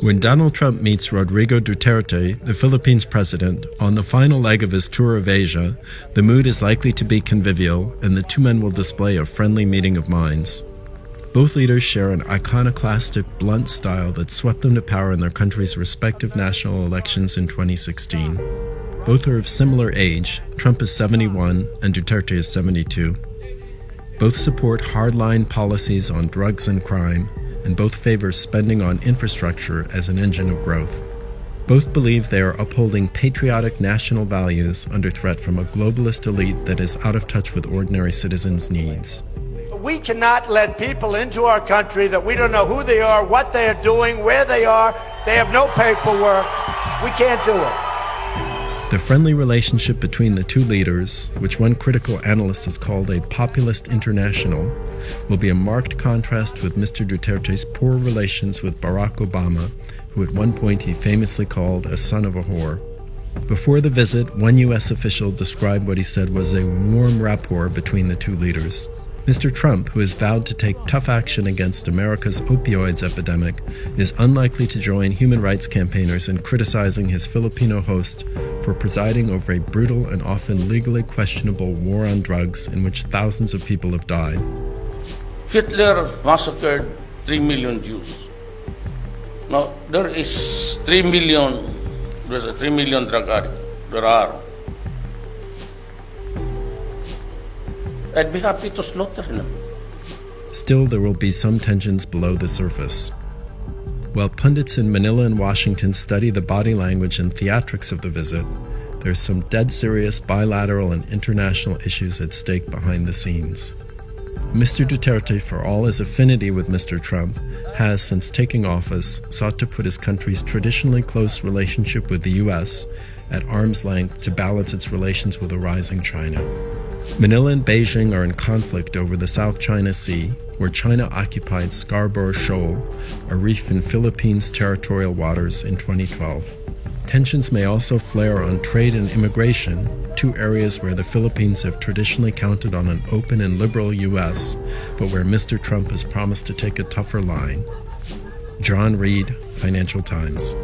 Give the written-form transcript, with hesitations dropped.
When Donald Trump meets Rodrigo Duterte, the Philippines president, on the final leg of his tour of Asia, the mood is likely to be convivial and the two men will display a friendly meeting of minds. Both leaders share an iconoclastic, blunt style that swept them to power in their country's respective national elections in 2016. Both are of similar age. Trump is 71 and Duterte is 72. Both support hardline policies on drugs and crime, and both favor spending on infrastructure as an engine of growth. Both believe they are upholding patriotic national values under threat from a globalist elite that is out of touch with ordinary citizens' needs. We cannot let people into our country that we don't know who they are, what they are doing, where they are. They have no paperwork. We can't do it. The friendly relationship between the two leaders, which one critical analyst has called a populist international, will be a marked contrast with Mr. Duterte's poor relations with Barack Obama, who at one point he famously called a son of a whore. Before the visit, one U.S. official described what he said was a warm rapport between the two leaders. Mr. Trump, who has vowed to take tough action against America's opioids epidemic, is unlikely to join human rights campaigners in criticizing his Filipino host for presiding over a brutal and often legally questionable war on drugs in which thousands of people have died. Hitler massacred 3 million Jews. Now, there's a 3 million drug addicts. There are. I'd be happy to slaughter them. Still, there will be some tensions below the surface. While pundits in Manila and Washington study the body language and theatrics of the visit, there's some dead serious bilateral and international issues at stake behind the scenes. Mr. Duterte, for all his affinity with Mr. Trump, has, since taking office, sought to put his country's traditionally close relationship with the U.S. at arm's length to balance its relations with a rising China. Manila and Beijing are in conflict over the South China Sea, where China occupied Scarborough Shoal, a reef in Philippines' territorial waters, in 2012. Tensions may also flare on trade and immigration, two areas where the Philippines have traditionally counted on an open and liberal U.S., but where Mr. Trump has promised to take a tougher line. John Reed, Financial Times.